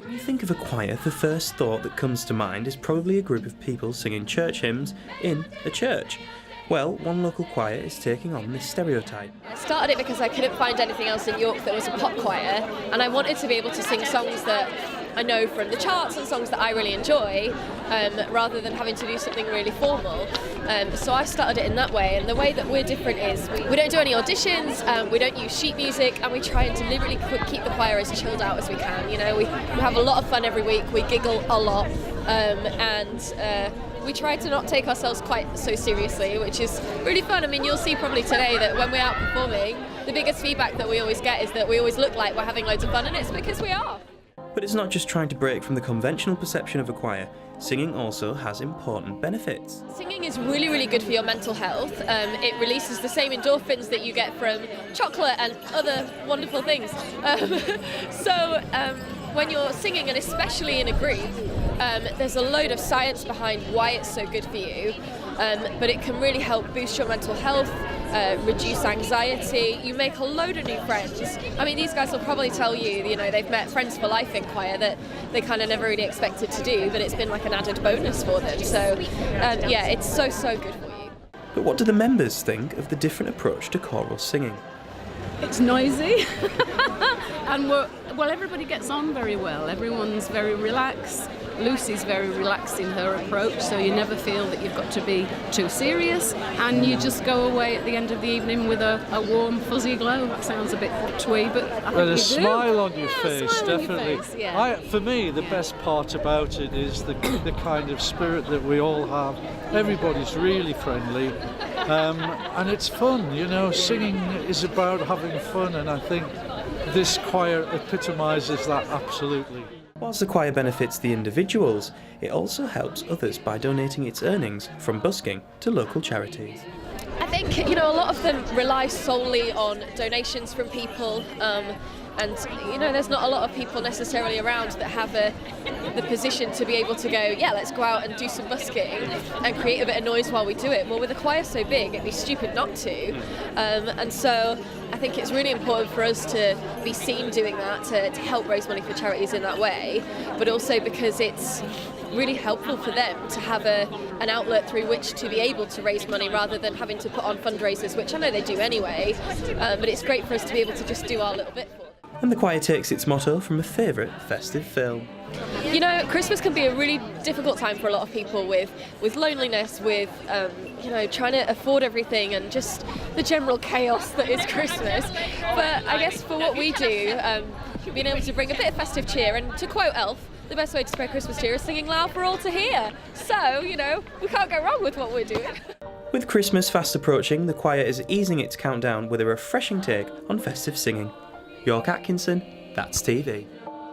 When you think of a choir, the first thought that comes to mind is probably a group of people singing church hymns in a church. Well, one local choir is taking on this stereotype. I started it because I couldn't find anything else in York that was a pop choir, and I wanted to be able to sing songs that I know from the charts and songs that I really enjoy, rather than having to do something really formal. So I started it in that way, and the way that we're different is we don't do any auditions, we don't use sheet music, and we try and deliberately keep the choir as chilled out as we can. You know, we have a lot of fun every week, we giggle a lot, and we try to not take ourselves quite so seriously, which is really fun. I mean, you'll see probably today that when we're out performing, the biggest feedback that we always get is that we always look like we're having loads of fun, and it's because we are. But it's not just trying to break from the conventional perception of a choir. Singing also has important benefits. Singing is really, really good for your mental health. It releases the same endorphins that you get from chocolate and other wonderful things. When you're singing, and especially in a group, there's a load of science behind why it's so good for you, but it can really help boost your mental health, reduce anxiety. You make a load of new friends. I mean, these guys will probably tell you, you know, they've met friends for life in choir that they kind of never really expected to do, but it's been like an added bonus for them. So, yeah, it's so good for you. But what do the members think of the different approach to choral singing? It's noisy, and everybody gets on very well. Everyone's very relaxed. Lucy's very relaxed in her approach, so you never feel that you've got to be too serious, and you just go away at the end of the evening with a warm, fuzzy glow. That sounds a bit twee, but I think a smile on your face, definitely. Yeah. For me, the best part about it is the kind of spirit that we all have. Everybody's really friendly, and it's fun. You know, singing is about having fun, and I think this choir epitomises that absolutely. Whilst the choir benefits the individuals, it also helps others by donating its earnings from busking to local charities. I think, you know, a lot of them rely solely on donations from people, and, you know, there's not a lot of people necessarily around that have the position to be able to go, yeah, let's go out and do some busking and create a bit of noise while we do it. Well, with a choir so big, it'd be stupid not to. And so I think it's really important for us to be seen doing that, to help raise money for charities in that way, but also because it's really helpful for them to have an outlet through which to be able to raise money rather than having to put on fundraisers, which I know they do anyway, but it's great for us to be able to just do our little bit for them. And the choir takes its motto from a favourite festive film. You know, Christmas can be a really difficult time for a lot of people with loneliness, with you know, trying to afford everything and just the general chaos that is Christmas. But I guess for what we do, being able to bring a bit of festive cheer, and to quote Elf, the best way to spread Christmas cheer is singing loud for all to hear. So, you know, we can't go wrong with what we're doing. With Christmas fast approaching, the choir is easing its countdown with a refreshing take on festive singing. York Atkinson, That's TV.